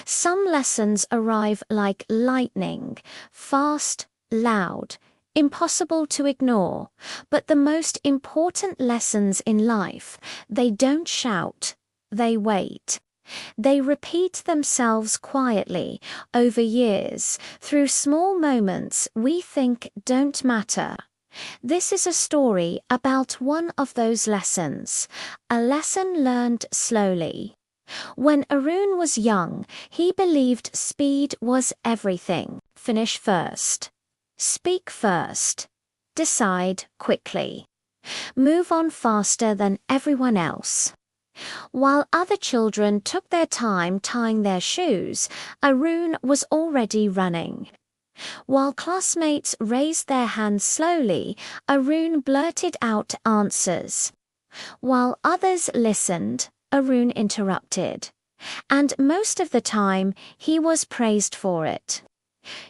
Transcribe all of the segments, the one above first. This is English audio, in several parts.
Some lessons arrive like lightning, fast, loud, impossible to ignore. But the most important lessons in life, they don't shout, they wait. They repeat themselves quietly over years through small moments we think don't matter. This is a story about one of those lessons, a lesson learned slowly. When Arun was young, he believed speed was everything. Finish first. Speak first. Decide quickly. Move on faster than everyone else. While other children took their time tying their shoes, Arun was already running. While classmates raised their hands slowly, Arun blurted out answers. While others listened, Arun interrupted. And most of the time, he was praised for it.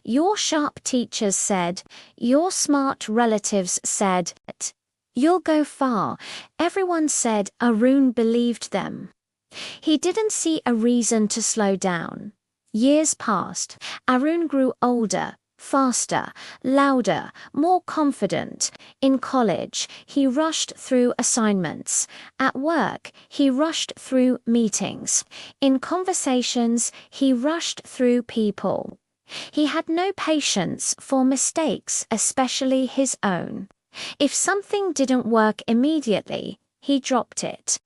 Your sharp teachers said, your smart relatives said, you'll go far. Everyone said Arun believed them. He didn't see a reason to slow down. Years passed. Arun grew older, faster, louder, more confident. In college, he rushed through assignments. At work, he rushed through meetings. In conversations, he rushed through people. He had no patience for mistakes, especially his own. If something didn't work immediately, he dropped it.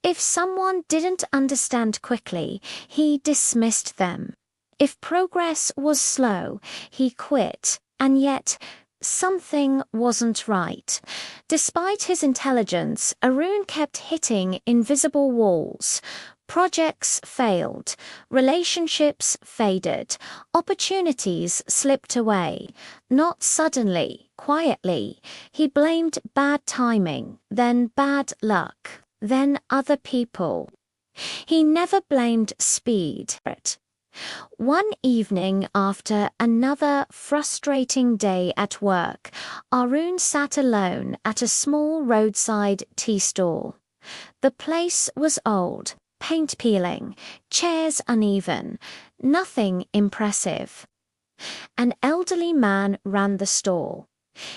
If someone didn't understand quickly, he dismissed them. If progress was slow, he quit, and yet something wasn't right. Despite his intelligence, Arun kept hitting invisible walls. Projects failed, relationships faded, opportunities slipped away. Not suddenly, quietly. He blamed bad timing, then bad luck, then other people. He never blamed speed. One evening after another frustrating day at work, Arun sat alone at a small roadside tea stall. The place was old, paint peeling, chairs uneven, nothing impressive. An elderly man ran the stall.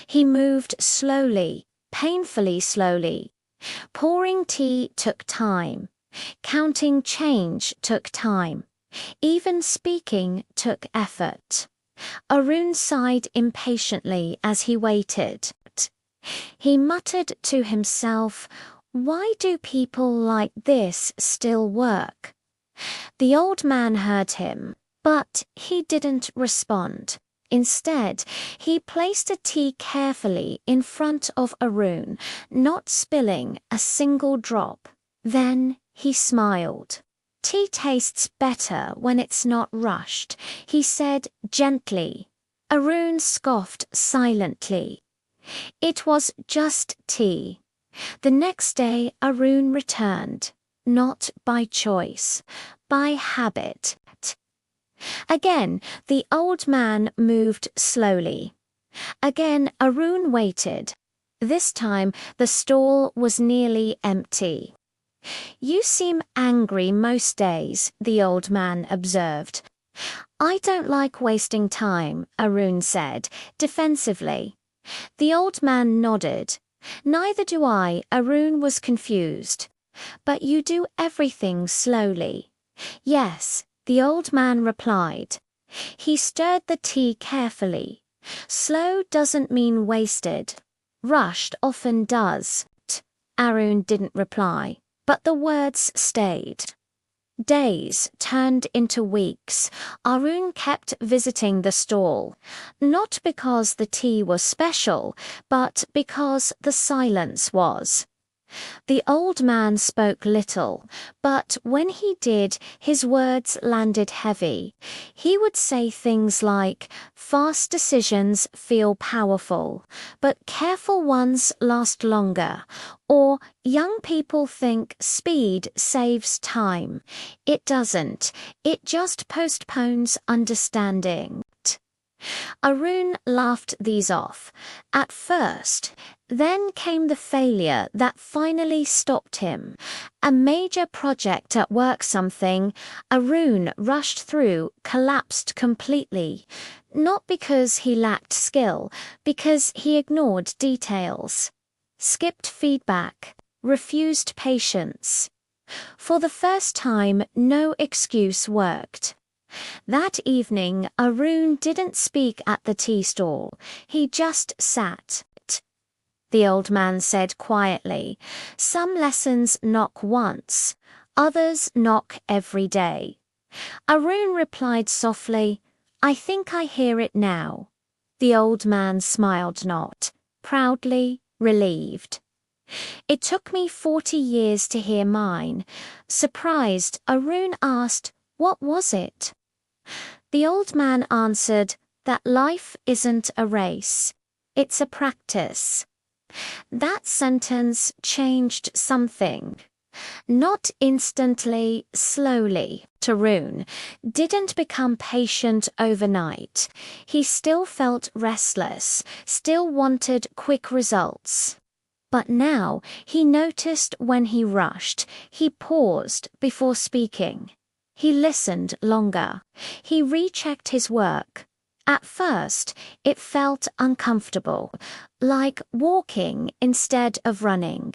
He moved slowly, painfully slowly. Pouring tea took time. Counting change took time. Even speaking took effort. Arun sighed impatiently as he waited. He muttered to himself, "Why do people like this still work?" The old man heard him, but he didn't respond. Instead, he placed a tea carefully in front of Arun, not spilling a single drop. Then he smiled. "Tea tastes better when it's not rushed," he said gently. Arun scoffed silently. It was just tea. The next day Arun returned, not by choice, by habit. Again, the old man moved slowly. Again, Arun waited. This time, the stall was nearly empty. "You seem angry most days," the old man observed. "I don't like wasting time," Arun said, defensively. The old man nodded. "Neither do I." Arun was confused. "But you do everything slowly." "Yes," the old man replied. He stirred the tea carefully. "Slow doesn't mean wasted. Rushed often does." Arun didn't reply, but the words stayed. Days turned into weeks. Arun kept visiting the stall, not because the tea was special, but because the silence was. The old man spoke little, but when he did, his words landed heavy. He would say things like, "Fast decisions feel powerful, but careful ones last longer," or "Young people think speed saves time. It doesn't. It just postpones understanding." Arun laughed these off. At first, then came the failure that finally stopped him. A major project at work, something Arun rushed through, collapsed completely. Not because he lacked skill, because he ignored details. Skipped feedback, refused patience. For the first time, no excuse worked. That evening, Arun didn't speak at the tea stall. He just sat. The old man said quietly, "Some lessons knock once, others knock every day." Arun replied softly, "I think I hear it now." The old man smiled, not proudly, relieved. "It took me 40 years to hear mine." Surprised, Arun asked, "What was it?" The old man answered that life isn't a race, it's a practice. That sentence changed something. Not instantly, slowly. Arun didn't become patient overnight. He still felt restless, still wanted quick results. But now he noticed when he rushed, he paused before speaking. He listened longer. He rechecked his work. At first, it felt uncomfortable, like walking instead of running.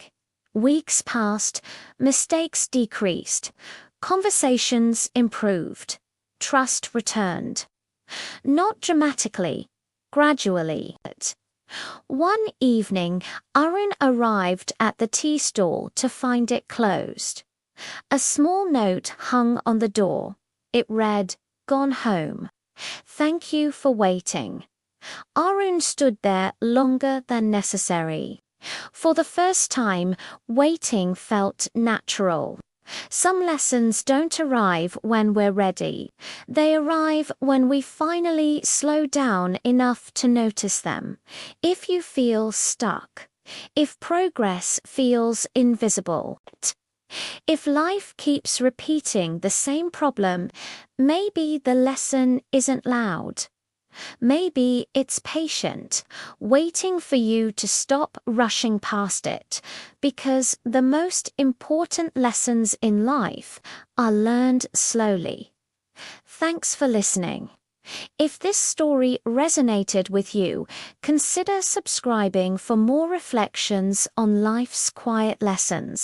Weeks passed, mistakes decreased, conversations improved, trust returned. Not dramatically, gradually. One evening, Arun arrived at the tea stall to find it closed. A small note hung on the door. It read, "Gone home. Thank you for waiting." Arun stood there longer than necessary. For the first time, waiting felt natural. Some lessons don't arrive when we're ready. They arrive when we finally slow down enough to notice them. If you feel stuck, if progress feels invisible, if life keeps repeating the same problem, maybe the lesson isn't loud. Maybe it's patient, waiting for you to stop rushing past it, because the most important lessons in life are learned slowly. Thanks for listening. If this story resonated with you, consider subscribing for more reflections on life's quiet lessons.